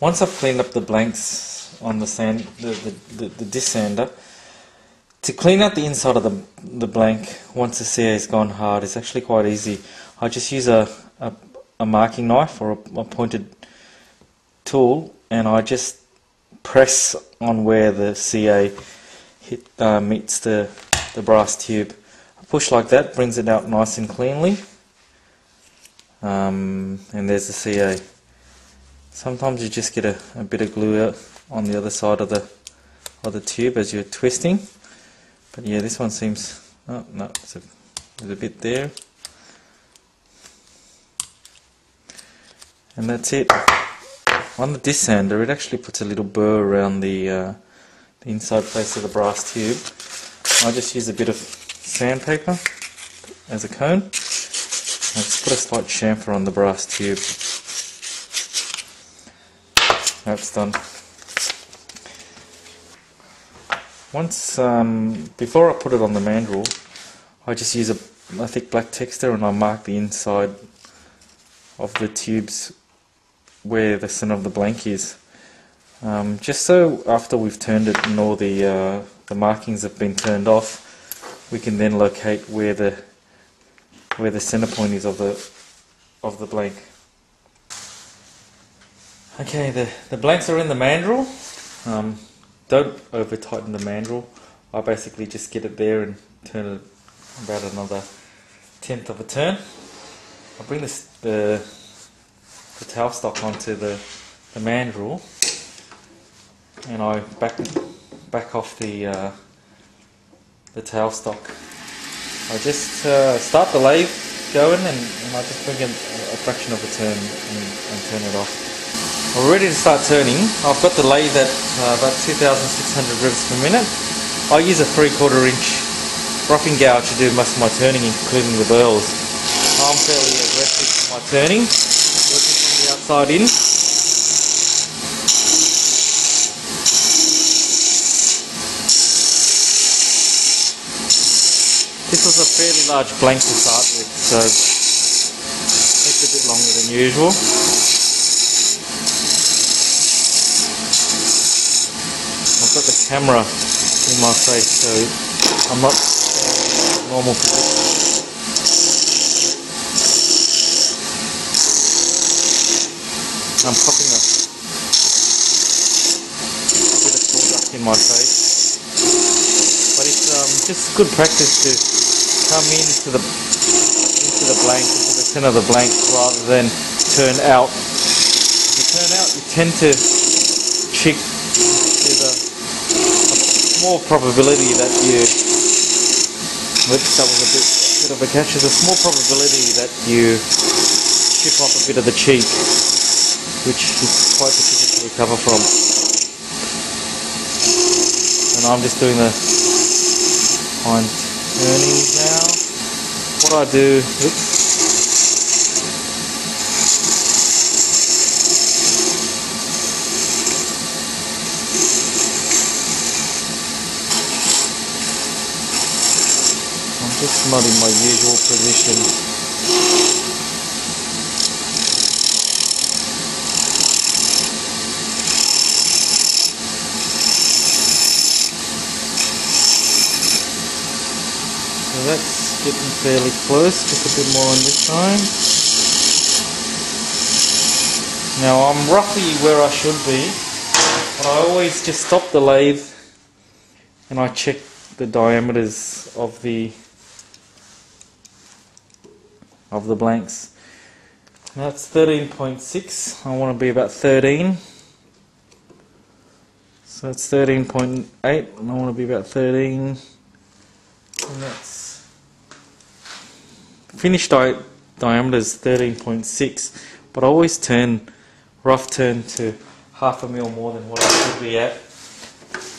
Once I've cleaned up the blanks on the sand, the disc sander, to clean out the inside of the blank once the CA has gone hard is actually quite easy. I just use a marking knife or a pointed tool, and I just press on where the CA meets the brass tube. I push like that, brings it out nice and cleanly, and there's the CA. Sometimes you just get a bit of glue out on the other side of the tube as you're twisting. But yeah, this one seems, oh no, there's a bit there. And that's it. On the disc sander, it actually puts a little burr around the inside face of the brass tube. I just use a bit of sandpaper as a cone. I just put a slight chamfer on the brass tube. That's done. Once, before I put it on the mandrel, I just use a thick black texture and I mark the inside of the tubes where the center of the blank is. Just so after we've turned it and all the markings have been turned off, we can then locate where the center point is of the blank. Okay, the blanks are in the mandrel. Don't over tighten the mandrel. I basically just get it there and turn it about another 1/10 of a turn. I bring the tailstock onto the mandrel, and I back off the tailstock. I just start the lathe going, and I just bring it a fraction of a turn and turn it off. We're ready to start turning. I've got the lathe at about 2,600 revs per minute. I use a 3/4 inch roughing gouge to do most of my turning, including the burls. I'm fairly aggressive in my turning, working from the outside in. This was a fairly large blank to start with, so it's a bit longer than usual. I've got the camera in my face, so I'm not standing in a normal position. I'm popping a bit of sawdust in my face, but it's just good practice to come into the blank, into the center of the blank, rather than turn out. If you turn out, you tend to chick. There's a small probability that that was a bit of a catch. There's a small probability that you chip off a bit of the cheek, which is quite difficult to recover from. And I'm just doing the fine turnings now. What I do, oops. Just not in my usual position. So that's getting fairly close, just a bit more on this side. Now I'm roughly where I should be, but I always just stop the lathe and I check the diameters of the blanks. Now it's 13.6. I want to be about 13. So it's 13.8, and I want to be about 13. And that's finished diameter is 13.6. But I always rough turn to 1/2 mil more than what I should be at,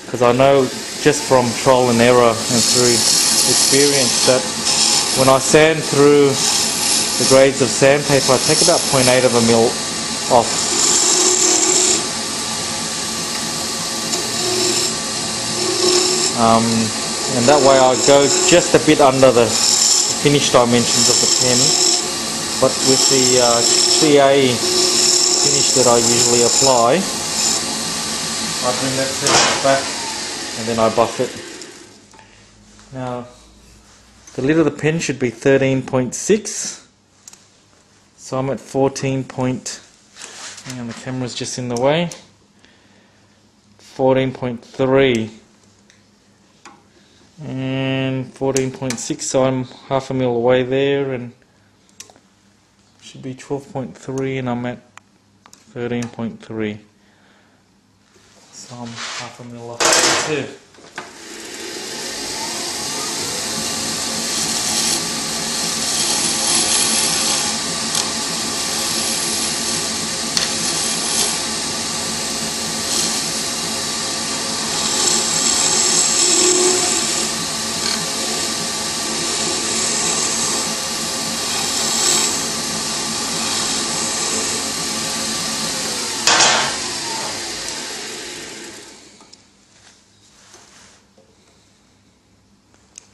because I know just from trial and error and through experience that when I sand through the grades of sandpaper, I take about 0.8 of a mil off. And that way I go just a bit under the finished dimensions of the pen, but with the CA finish finish that I usually apply, I bring that surface back and then I buff it. Now, the lid of the pen should be 13.6, so I'm at 14 point, hang on, the camera's just in the way, 14.3 and 14.6, so I'm half a mil away there, and should be 12.3 and I'm at 13.3, so I'm half a mil off there too.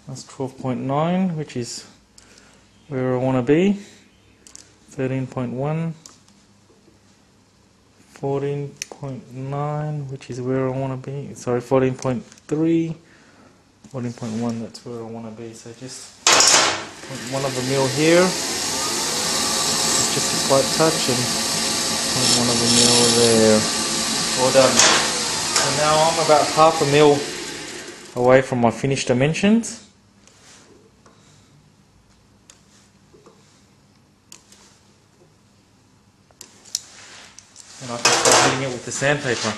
That's 12.9, which is where I want to be. 13.1, 14.9, which is where I want to be. Sorry, 14.3, 14.1, that's where I want to be. So just 0.1 of a mil here, just a slight touch, and 0.1 of a mil there. All done. So now I'm about half a mil away from my finished dimensions. And I can start hitting it with the sandpaper.